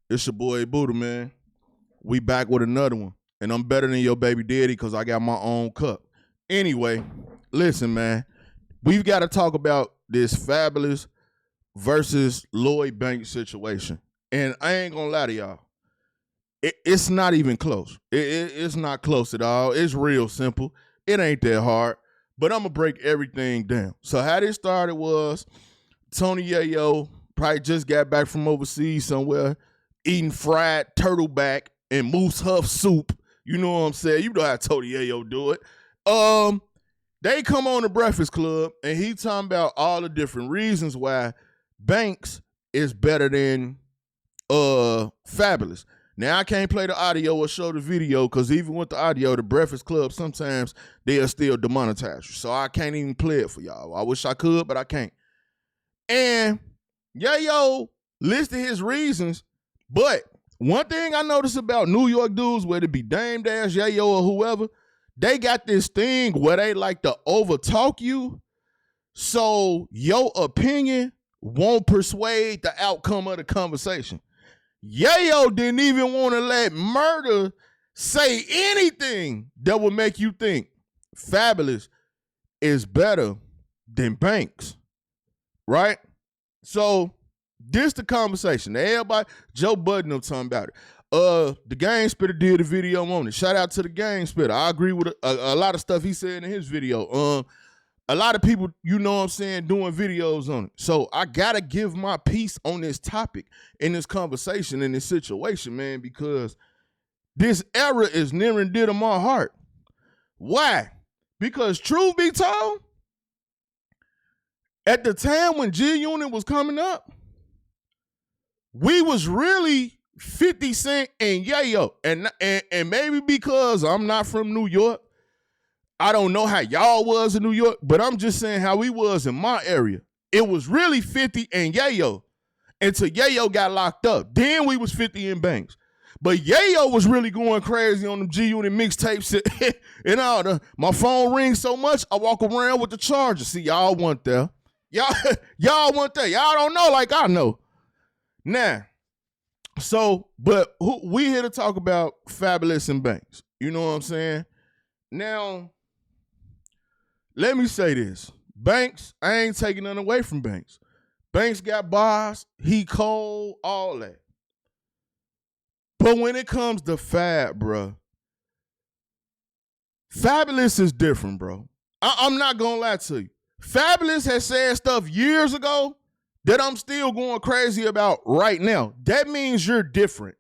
It's your boy Buddha, man. We back with another one. And I'm better than your baby daddy because I got my own cup. Anyway, listen, man. We've got to talk about this Fabolous versus Lloyd Bank situation. And I ain't going to lie to y'all. It's not even close. It's not close at all. It's real simple. It ain't that hard. But I'm going to break everything down. So how this started was Tony Yayo probably just got back from overseas somewhere, eating fried turtleback and moose huff soup. You know what I'm saying? You know how Tony Yayo do it. They come on the Breakfast Club, and he talking about all the different reasons why Banks is better than Fabolous. Now, I can't play the audio or show the video because even with the audio, the Breakfast Club, sometimes they'll still demonetize you. So I can't even play it for y'all. I wish I could, but I can't. And Yayo listed his reasons, but one thing I noticed about New York dudes, whether it be Dame Dash, Yayo, or whoever, they got this thing where they like to overtalk you, so your opinion won't persuade the outcome of the conversation. Yayo didn't even want to let Murder say anything that would make you think Fabolous is better than Banks, right? So this the conversation. Everybody, Joe Budden, I'm talking about it. The Game Spitter did a video on it. Shout out to the Game Spitter. I agree with a lot of stuff he said in his video. A lot of people, you know what I'm saying, doing videos on it. So I gotta give my piece on this topic in this conversation, in this situation, man, because this era is near and dear to my heart. Why? Because truth be told, at the time when G Unit was coming up, we was really 50 Cent and Yayo. And maybe because I'm not from New York, I don't know how y'all was in New York, but I'm just saying how we was in my area. It was really 50 and Yayo until Yayo got locked up. Then we was 50 and Banks. But Yayo was really going crazy on them G-Unit mixtapes and all. My phone rings so much, I walk around with the charger. See, y'all want there. Y'all want that. Y'all don't know like I know. Now, so, but we here to talk about Fabolous and Banks. You know what I'm saying? Now, let me say this. Banks, I ain't taking nothing away from Banks. Banks got bars, he cold, all that. But when it comes to Fab, bro, Fabolous is different, bro. I'm not gonna lie to you. Fabolous has said stuff years ago that I'm still going crazy about right now. That means you're different.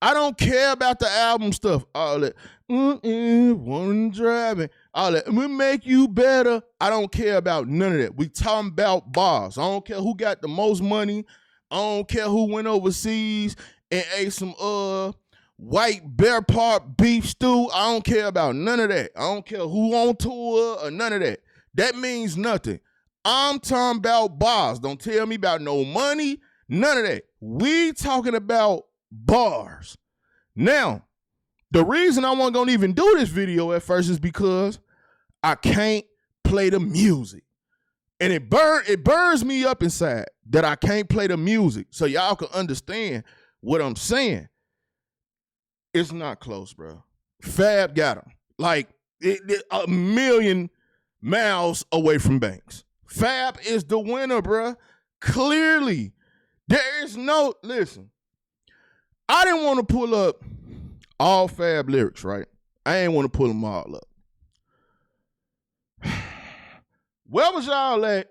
I don't care about the album stuff. All that, one driving, all that, we make you better. I don't care about none of that. We talking about bars. I don't care who got the most money. I don't care who went overseas and ate some white bear part beef stew. I don't care about none of that. I don't care who on tour or none of that. That means nothing. I'm talking about bars. Don't tell me about no money, none of that. We talking about bars. Now, the reason I wasn't gonna even do this video at first is because I can't play the music. And it burns me up inside that I can't play the music so y'all can understand what I'm saying. It's not close, bro. Fab got him. Like, a million miles away from Banks. Fab is the winner, bro. Clearly. There is no, listen, I didn't want to pull up all Fab lyrics, right? I ain't want to pull them all up. Where was y'all at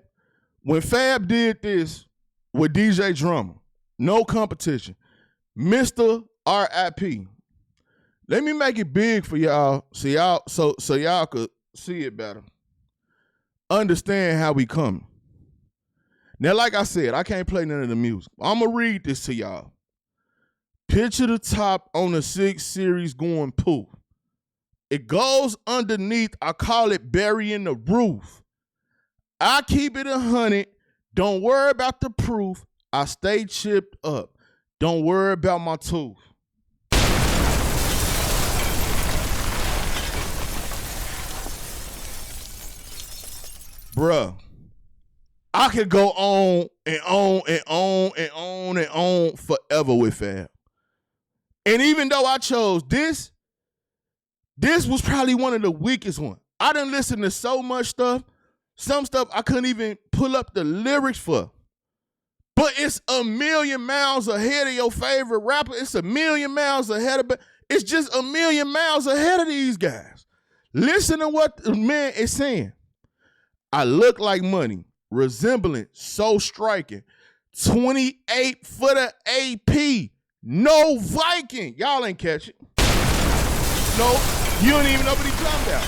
when Fab did this with DJ Drummer? No competition. Mr. R.I.P. Let me make it big for y'all so y'all could see it better. Understand how we coming. Now, like I said, I can't play none of the music. I'm going to read this to y'all. Picture the top on the 6 series going poof. It goes underneath, I call it burying the roof. I keep it 100. Don't worry about the proof. I stay chipped up. Don't worry about my tooth. Bruh, I could go on and on and on and on and on forever with Fab. And even though I chose this was probably one of the weakest ones. I done listened to so much stuff. Some stuff I couldn't even pull up the lyrics for. But it's a million miles ahead of your favorite rapper. It's a million miles ahead of, it's just a million miles ahead of these guys. Listen to what the man is saying. I look like money, resembling, so striking. 28 for the AP. No Viking. Y'all ain't catch it. No, you don't even know what he's talking about.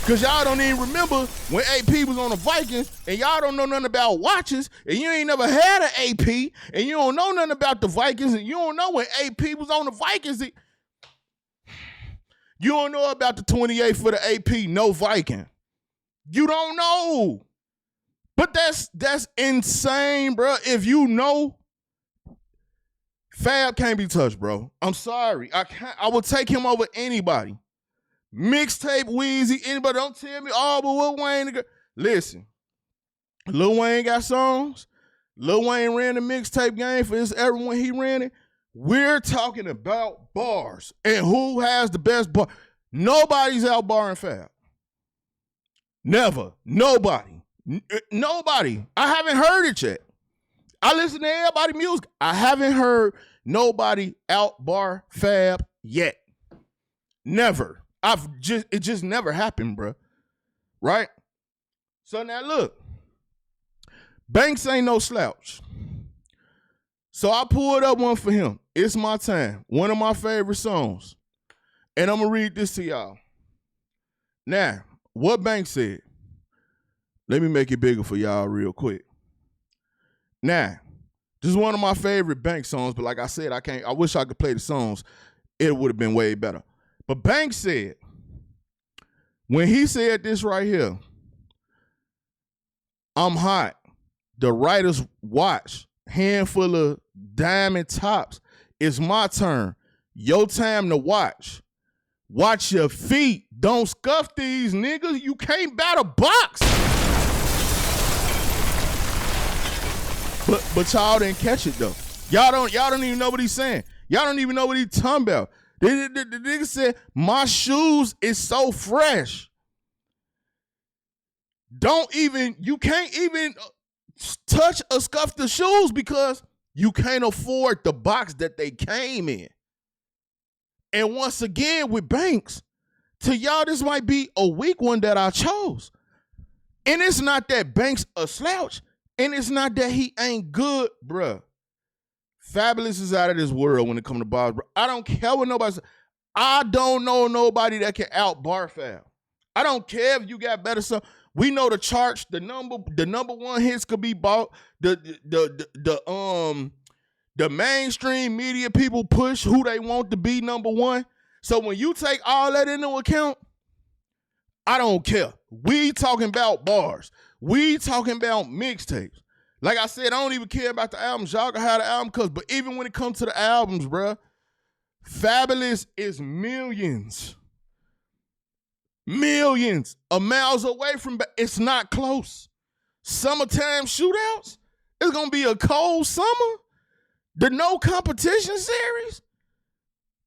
Because y'all don't even remember when AP was on the Vikings, and y'all don't know nothing about watches, and you ain't never had an AP, and you don't know nothing about the Vikings, and you don't know when AP was on the Vikings. You don't know about the 28 for the AP, no Viking. You don't know. But that's insane, bro. If you know, Fab can't be touched, bro. I'm sorry. I will take him over anybody. Mixtape, Weezy, anybody. Don't tell me, oh, but Lil Wayne. Listen, Lil Wayne got songs. Lil Wayne ran the mixtape game for his era when he ran it. We're talking about bars and who has the best bar. Nobody's out barring Fab. Never. Nobody. Nobody. I haven't heard it yet. I listen to everybody's music. I haven't heard nobody out bar Fab yet. Never. It just never happened, bro. Right? So now look. Banks ain't no slouch. So I pulled up one for him. It's My Time. One of my favorite songs. And I'm going to read this to y'all. Now, what Banks said. Let me make it bigger for y'all real quick. Now, this is one of my favorite Banks songs, but like I said, I wish I could play the songs. It would have been way better. But Banks said, when he said this right here, I'm hot, the writer's watch, handful of diamond tops, it's my turn, your time to watch. Watch your feet, don't scuff these niggas, you can't bat a box. But y'all didn't catch it though. Y'all don't even know what he's saying. Y'all don't even know what he's talking about. The nigga said, my shoes is so fresh. You can't even touch or scuff the shoes because you can't afford the box that they came in. And once again with Banks, to y'all this might be a weak one that I chose. And it's not that Banks a slouch, and it's not that he ain't good, bruh. Fabolous is out of this world when it comes to bars, bro. I don't care what nobody says. I don't know nobody that can out bar Fab. I don't care if you got better stuff. We know the charts, the number one hits could be bought. The mainstream media people push who they want to be number one. So when you take all that into account, I don't care. We talking about bars. We talking about mixtapes. Like I said, I don't even care about the albums. Y'all can have the album cuts. But even when it comes to the albums, bruh, Fabolous is millions. Millions of miles away from, it's not close. Summertime shootouts, it's going to be a cold summer. The no competition series,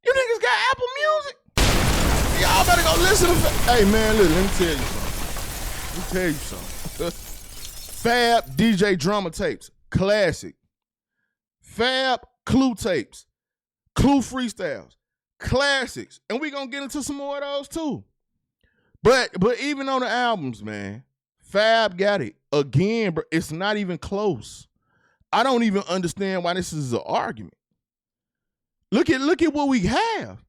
you niggas got Apple Music? Y'all better go listen to Hey man, listen, let me tell you something. Fab DJ drama tapes, classic. Fab Clue tapes, Clue freestyles, classics. And we gonna get into some more of those too. But even on the albums, man, Fab got it. Again, bro, it's not even close. I don't even understand why this is an argument. Look at what we have.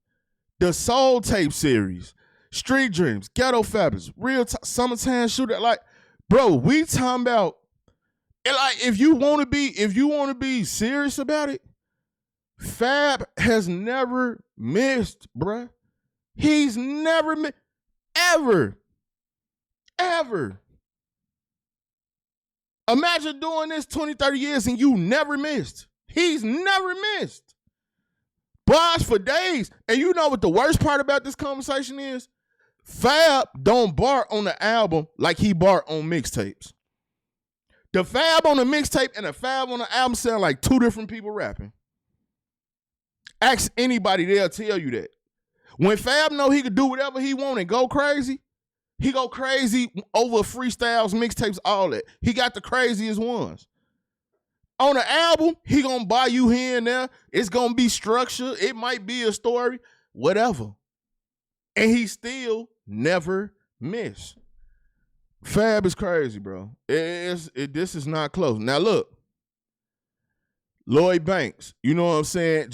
The Soul Tape series, Street Dreams, Ghetto Fabolous, Summertime Shooter. Like, bro, we talking about, like, if you want to be serious about it, Fab has never missed, bruh. He's never missed. Ever. Imagine doing this 20, 30 years and you never missed. He's never missed. Bars for days. And you know what the worst part about this conversation is? Fab don't bar on the album like he bar on mixtapes. The Fab on the mixtape and the Fab on the album sound like two different people rapping. Ask anybody, they'll tell you that. When Fab know he could do whatever he want and go crazy, he go crazy over freestyles, mixtapes, all that. He got the craziest ones. On the album, he gonna buy you here and there. It's gonna be structured. It might be a story, whatever. And he still never miss. Fab is crazy, bro. This is not close. Now look, Lloyd Banks, you know what I'm saying?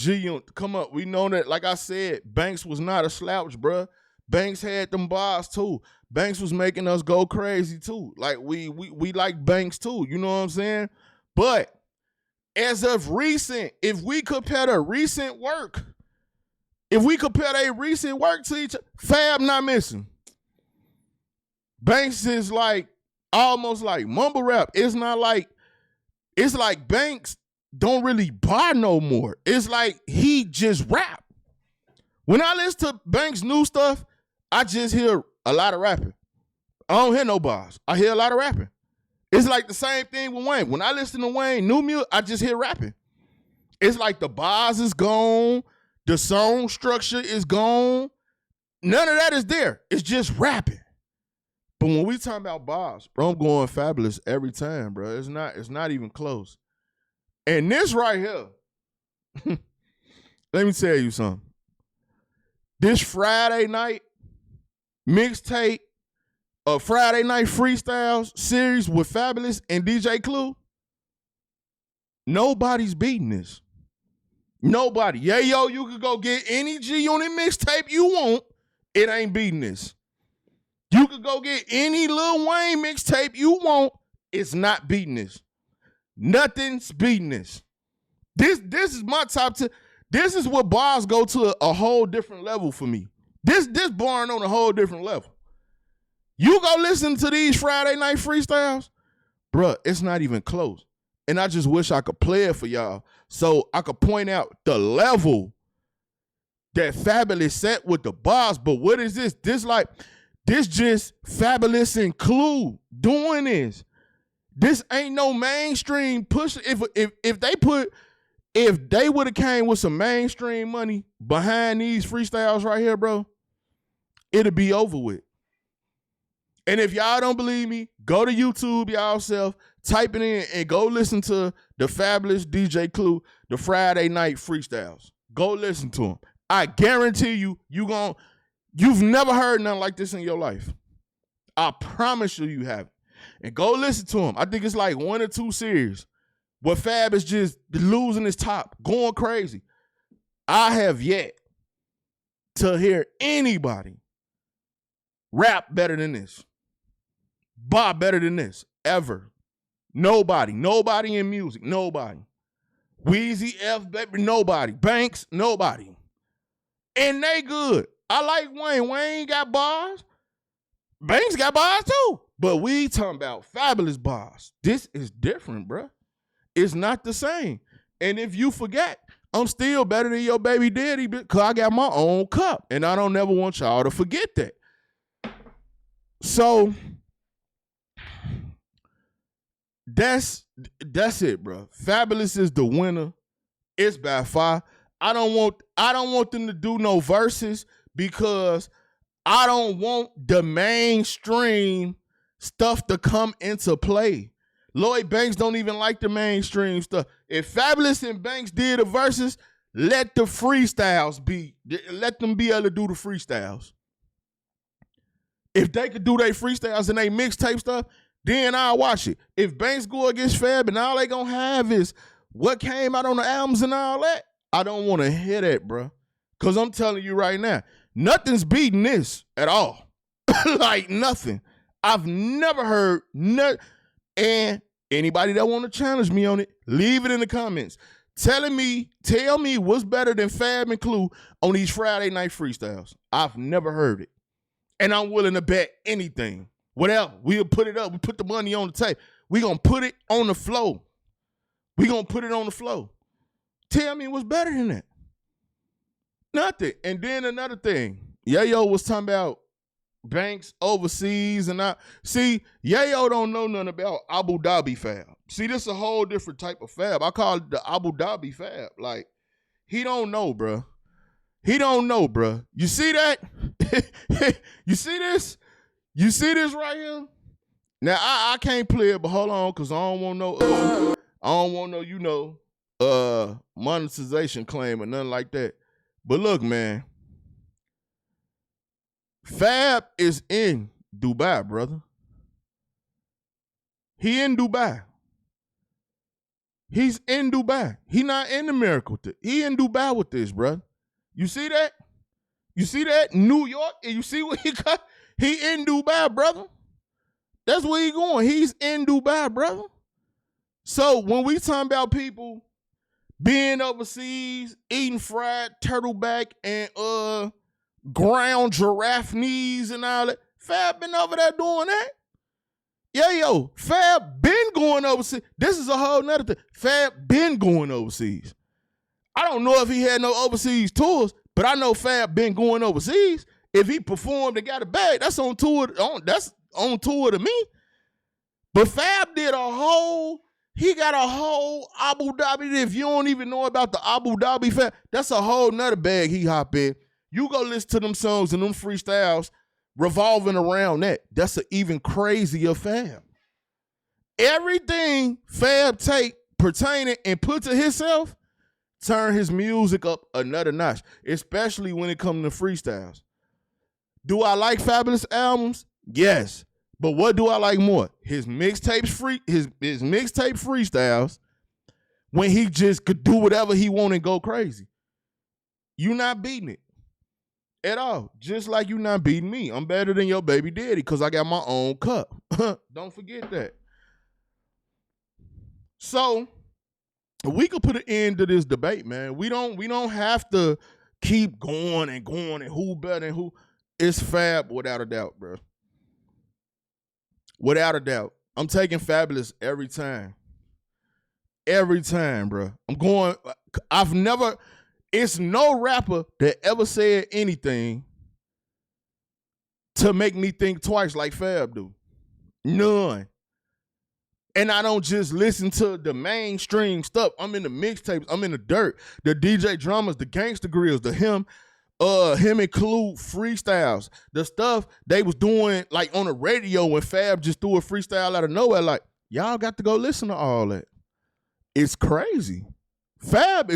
Come up. We know that, like I said, Banks was not a slouch, bro. Banks had them bars too. Banks was making us go crazy too. Like we like Banks too. You know what I'm saying? But as of recent, if we compare their recent work to each other, Fab not missing. Banks is like almost like mumble rap. It's like Banks don't really bar no more. It's like he just rap. When I listen to Banks' new stuff, I just hear a lot of rapping. I don't hear no bars. I hear a lot of rapping. It's like the same thing with Wayne. When I listen to Wayne, new music, I just hear rapping. It's like the bars is gone. The song structure is gone. None of that is there. It's just rapping. But when we talk about bars, bro, I'm going Fabolous every time, bro. It's not even close. And this right here, let me tell you something. This Friday night mixtape, Friday Night Freestyles series with Fabolous and DJ Clue, nobody's beating this. Nobody. Yayo, you could go get any G-Unit mixtape you want. It ain't beating this. You could go get any Lil Wayne mixtape you want. It's not beating this. Nothing's beating this. This is my top 10. This is what bars go to a whole different level for me. This barring on a whole different level. You go listen to these Friday Night Freestyles, bruh, it's not even close. And I just wish I could play it for y'all so I could point out the level that Fabolous set with the bars. But what is this? This just Fabolous and Clue doing this. This ain't no mainstream push. If they would have came with some mainstream money behind these freestyles right here, bro, it'll be over with. And if y'all don't believe me, go to YouTube yourself, type it in, and go listen to the Fabolous DJ Clue, the Friday Night Freestyles. Go listen to them. I guarantee you've never heard nothing like this in your life. I promise you haven't. And go listen to them. I think it's like 1 or 2 series where Fab is just losing his top, going crazy. I have yet to hear anybody rap better than this, bar better than this, ever. Nobody in music, nobody. Wheezy, F, baby, nobody. Banks, nobody. And they good. I like Wayne. Wayne got bars. Banks got bars too. But we talking about Fabolous bars. This is different, bro. It's not the same. And if you forget, I'm still better than your baby daddy because I got my own cup. And I don't never want y'all to forget that. So that's it, bro. Fabolous is the winner. It's by far. I don't want them to do no verses because I don't want the mainstream stuff to come into play. Lloyd Banks don't even like the mainstream stuff. If Fabolous and Banks did the verses, let them be able to do the freestyles. If they could do their freestyles and they mixtape stuff, then I'll watch it. If Banks go against Fab and all they gonna have is what came out on the albums and all that, I don't want to hear that, bro. Because I'm telling you right now, nothing's beating this at all. Like nothing. I've never heard nothing. And anybody that want to challenge me on it, leave it in the comments. Tell me what's better than Fab and Clue on these Friday Night Freestyles. I've never heard it. And I'm willing to bet anything. Whatever. We'll put it up. We put the money on the table. We're going to put it on the floor. Tell me what's better than that. Nothing. And then another thing. Yayo was talking about Banks overseas and Yayo don't know nothing about Abu Dhabi Fab. See, this is a whole different type of Fab. I call it the Abu Dhabi Fab. Like, He don't know, bro. He don't know, bro. You see that? You see this? You see this right here? Now I can't play it, but hold on, cause I don't want no monetization claim or nothing like that. But look, man, Fab is in Dubai, brother. He in Dubai. He's in Dubai. He not in America with it. He in Dubai with this, brother. You see that? You see that? New York, and you see what he got? He in Dubai, brother. That's where he going. He's in Dubai, brother. So when we talking about people being overseas, eating fried turtleback and ground giraffe knees and all that, Fab been over there doing that. Yo, Fab been going overseas. This is a whole nother thing. Fab been going overseas. I don't know if he had no overseas tours, but I know Fab been going overseas. If he performed and got a bag, that's on tour. That's on tour to me. But Fab he got a whole Abu Dhabi. If you don't even know about the Abu Dhabi Fab, that's a whole nother bag he hop in. You go listen to them songs and them freestyles revolving around that. That's an even crazier Fab. Everything Fab take pertaining and put to himself, turn his music up another notch, especially when it comes to freestyles. Do I like Fabolous albums? Yes. But what do I like more? His mixtape freestyles, when he just could do whatever he want and go crazy. You not beating it at all. Just like you not beating me. I'm better than your baby daddy because I got my own cup. Don't forget that. So we could put an end to this debate, man. We don't have to keep going and who better than who. It's Fab without a doubt, bro. Without a doubt. I'm taking Fabolous every time. Every time, bro. It's no rapper that ever said anything to make me think twice like Fab do. None. And I don't just listen to the mainstream stuff. I'm in the mixtapes. I'm in the dirt. The DJ dramas, the gangster grills, him include freestyles. The stuff they was doing like on the radio when Fab just threw a freestyle out of nowhere. Like, y'all got to go listen to all that. It's crazy. Fab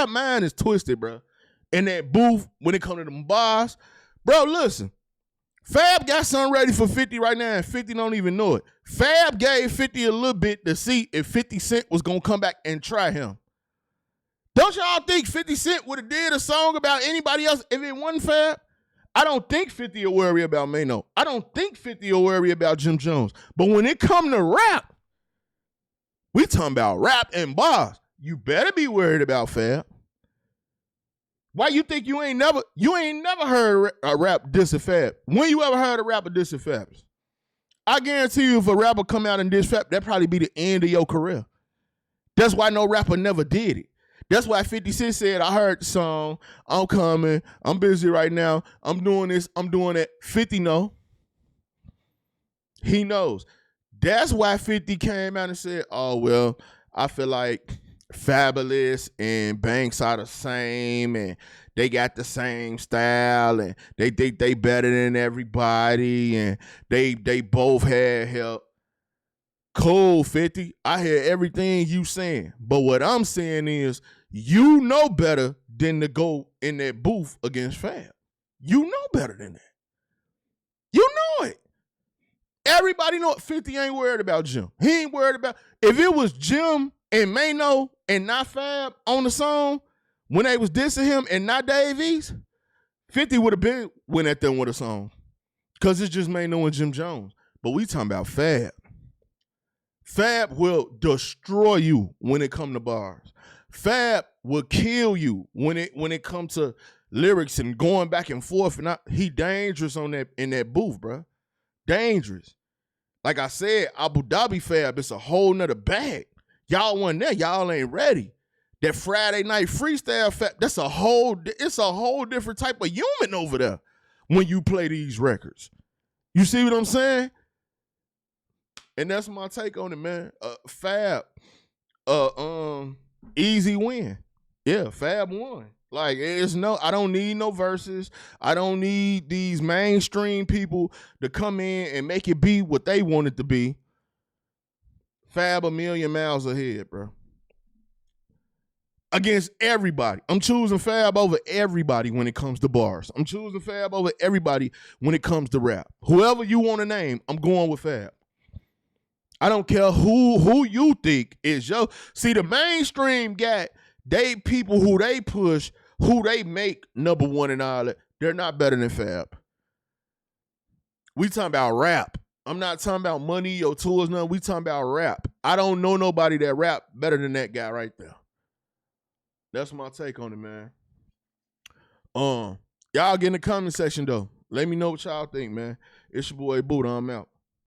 mind is twisted, bro. In that booth, when it comes to them bars. Bro, listen. Fab got something ready for 50 right now, and 50 don't even know it. Fab gave 50 a little bit to see if 50 Cent was going to come back and try him. Don't y'all think 50 Cent would have did a song about anybody else if it wasn't Fab? I don't think 50 will worry about Mano. I don't think 50 will worry about Jim Jones. But when it come to rap, we talking about rap and bars. You better be worried about Fab. Why you think you ain't never heard a rap diss a Fab? When you ever heard a rapper diss a Fab? I guarantee you if a rapper come out and diss Fab, that'd probably be the end of your career. That's why no rapper never did it. That's why 50 Cent said, I heard the song, I'm coming, I'm busy right now, I'm doing this, I'm doing that. 50 know. He knows. That's why 50 came out and said, oh, well, I feel like Fabolous and Banks are the same and they got the same style and they think they better than everybody and they both had help. Cool, 50. I hear everything you saying. But what I'm saying is you know better than to go in that booth against Fab. You know better than that. You know it. Everybody know 50 ain't worried about Jim. He ain't worried about. If it was Jim and Mano and not Fab on the song when they was dissing him and not Dave East, 50 would have been went at them with a song. Because it's just Mano and Jim Jones. But we talking about Fab. Fab will destroy you when it come to bars. Fab will kill you when it comes to lyrics and going back and forth. And he dangerous in that booth, bro. Dangerous. Like I said, Abu Dhabi Fab, it's a whole nother bag. Y'all wasn't there. Y'all ain't ready. That Friday night freestyle Fab, it's a whole different type of human over there when you play these records. You see what I'm saying? And that's my take on it, man. Fab, easy win. Yeah, Fab won. Like it's no, I don't need no verses. I don't need these mainstream people to come in and make it be what they want it to be. Fab a million miles ahead, bro. Against everybody. I'm choosing Fab over everybody when it comes to bars. I'm choosing Fab over everybody when it comes to rap. Whoever you want to name, I'm going with Fab. I don't care who you think is yo. See, the mainstream got they people who they push, who they make number one and all that. They're not better than Fab. We talking about rap. I'm not talking about money or tools, nothing. We talking about rap. I don't know nobody that rap better than that guy right there. That's my take on it, man. Y'all get in the comment section though. Let me know what y'all think, man. It's your boy Buddha. I'm out.